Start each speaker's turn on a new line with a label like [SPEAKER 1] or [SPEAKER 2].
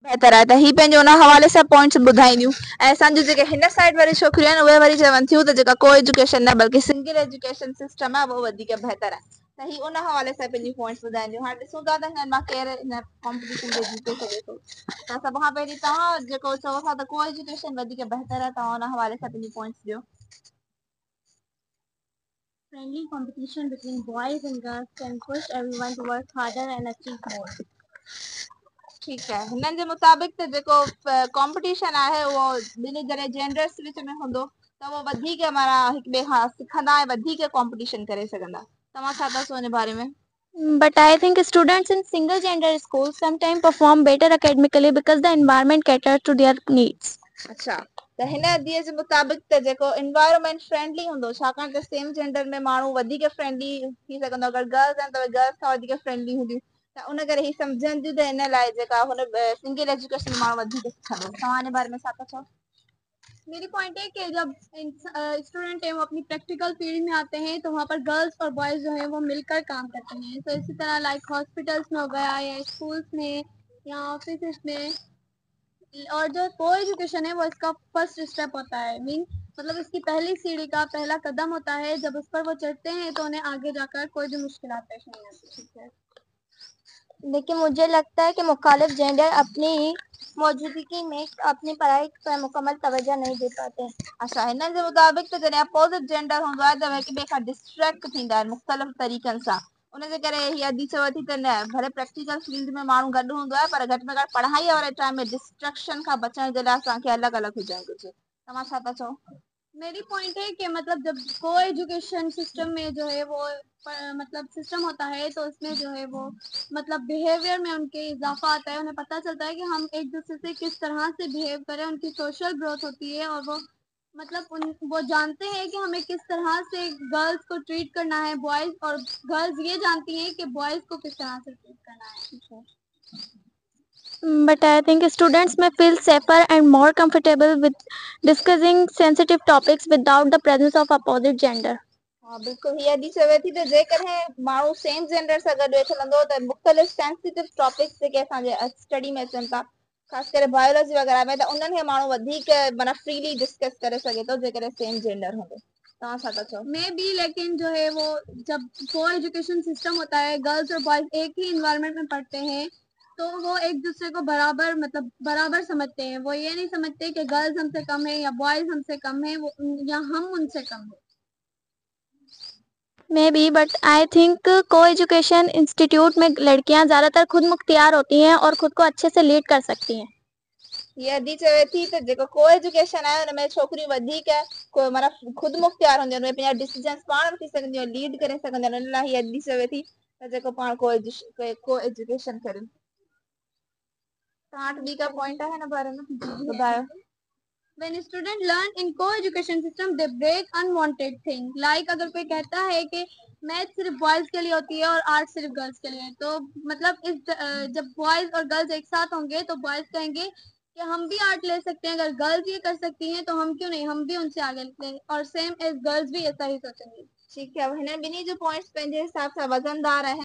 [SPEAKER 1] बहितर आहे त ही पंहिंजे उन हवाले सां पॉइंट्स ॿुधाईंदियूं ऐं असांजूं जेके हिन साइड वारी छोकिरियूं आहिनि उहे वरी चवनि थियूं त जेका को एजुकेशन न बल्कि सिंगल एजुकेशन सिस्टम आहे उहो वधीक बहितर आहे त ही उन हवाले सां पंहिंजी पॉइंट्स ॿुधाईंदियूं। हाणे ॾिसूं था त हिन मां केरु हिन कॉम्पिटिशन में जीते सघे थो। त सभ खां पहिरीं तव्हां जेको चओ था त को एजुकेशन वधीक बहितर आहे तव्हां उन हवाले सां पंहिंजी पॉइंट्स ॾियो।
[SPEAKER 2] Friendly competition between boys and girls can push everyone to work harder and achieve more.
[SPEAKER 1] ठीकु आहे हिननि जे मुताबिक़ त जेको कॉम्पिटिशन आहे उहो ॿिन्ही जने जेंडर्स विच में हूंदो त उहो वधीक माना हिक ॿिए खां सिखंदा ऐं वधीक कॉम्पिटिशन करे सघंदा। तव्हां छा था चओ हिन बारे में?
[SPEAKER 2] But I think students in single gender schools sometimes perform better academically because the environment caters to their needs.
[SPEAKER 1] अच्छा त हिन अदीअ जे मुताबिक़ त जेको एनवायरनमेंट फ्रेंडली हूंदो छाकाणि त सेम जेंडर में माण्हू वधीक फ्रेंडली थी सघंदो अगरि गर्ल्स आहिनि त गर्ल्स खां वधीक फ्रेंडली हूंदियूं त उन करे ही सम्झनि थियूं त हिन लाइ जेका हुन सिंगल एजुकेशन माण्हू वधीक सिखंदो। तव्हां हिन बारे में छा था चओ?
[SPEAKER 2] मेरी पॉइंट है कि जब स्टूडेंट है वो अपनी प्रैक्टिकल फील्ड में आते हैं तो वहाँ पर गर्ल्स और बॉयज जो है वो मिलकर काम करते हैं। तो इसी तरह लाइक हॉस्पिटल्स में हो गया या स्कूल्स में या ऑफिस में, और जो को एजुकेशन है वो इसका फर्स्ट स्टेप होता है। मीन मतलब इसकी पहली सीढ़ी का पहला कदम होता है। जब उस पर वो चढ़ते हैं तो उन्हें आगे जाकर कोई भी मुश्किलात पेश नहीं आती। ठीक है, लेकिन मुझे लगता है कि मुखालिफ जेंडर अपनी मौजूदगी में अपनी पढ़ाई पर मुकम्मल तवज्जो नहीं दे पाते।
[SPEAKER 1] अच्छा हिननि जे मुताबिक़ त जॾहिं अपोज़िट जेंडर हूंदो आहे त हिक ॿिए खां डिस्ट्रैक्ट थींदा आहिनि मुख़्तलिफ़ तरीक़नि सां उनजे करे हीअ अदी चवे थी त न भले प्रैक्टिकल फील्ड में माण्हू गॾु हूंदो आहे पर घटि में घटि पढ़ाईअ वारे टाइम में डिस्ट्रैक्शन खां बचण जे लाइ असांखे अलॻि अलॻि हुजणु घुरिजे। तव्हां छा था चओ?
[SPEAKER 2] मेरी पॉइंट है कि मतलब जब को एजुकेशन सिस्टम में जो है वो मतलब सिस्टम होता है तो उसमें जो है वो मतलब बिहेवियर में उनके इजाफा आता है। उन्हें पता चलता है कि हम एक दूसरे से किस तरह से बिहेव करें, उनकी सोशल ग्रोथ होती है और वो मतलब वो जानते हैं कि हमें किस तरह से गर्ल्स को ट्रीट करना है, बॉयज और गर्ल्स ये जानती हैं कि बॉयज को किस तरह से ट्रीट करना है। But I think students may feel safer and more comfortable with discussing sensitive topics without the presence of opposite gender.
[SPEAKER 1] हाँ बिल्कुल हीअ अदी चवे थी त जेकॾहिं माण्हू सेम जेंडर सां गॾु वेठल हूंदो त मुख़्तलिफ़ सेंसिटिव टॉपिक्स जेके असांजे स्टडी में अचनि था ख़ासि करे बायोलॉजी वग़ैरह में त उन्हनि खे माण्हू वधीक माना फ्रीली डिस्कस करे सघे थो जेकॾहिं सेम जेंडर हूंदो। तव्हां छा था चओ?
[SPEAKER 2] मे भी, लेकिन जो है वो जब को एजुकेशन सिस्टम होता है, गर्ल्स और बॉयज एक ही इन्वायरमेंट में पढ़ते हैं तो वो एक दूसरे को बराबर मतलब बराबर समझते हैं। वो ये नहीं समझते कि गर्ल्स हमसे कम है या बॉयज हमसे कम है या हम उनसे कम है। May be, but I think को एजुकेशन इंस्टीट्यूट में लड़कियां ज़्यादातर खुद मुख्तियार होती हैं और खुद को अच्छे से लीड कर सकती हैं।
[SPEAKER 1] हीअ अदी चवे थी त जेको को एजुकेशन आहे हुन में छोकिरियूं वधीक को माना ख़ुदि मुख्तियार हूंदियूं आहिनि पंहिंजा डिसीजन्स पाण वठी सघंदियूं आहिनि लीड करे सघंदियूं आहिनि। हिन लाइ हीअ अदी चवे थी त जेको पाण को एजुकेशन कनि। तव्हां वटि ॿी का पॉइंट आहे हिन बारे में ॿुधायो?
[SPEAKER 2] When students learn in co-education system, they break unwanted things. Like अगर कोई कहता है कि मैथ सिर्फ बॉयज के लिए होती है और आर्ट सिर्फ गर्ल्स के लिए, तो मतलब जब बॉयज और गर्ल्स एक साथ होंगे तो बॉयज कहेंगे कि हम भी आर्ट ले सकते हैं, अगर गर्ल्स ये कर सकती हैं तो हम क्यों नहीं, हम भी उनसे आगे निकले, और सेम एज गर्ल्स भी ऐसा ही सोचेंगे।
[SPEAKER 1] ठीक है हिन ॿिन्ही जो पॉइंट्स पंहिंजे हिसाब सां वज़नदार आहिनि।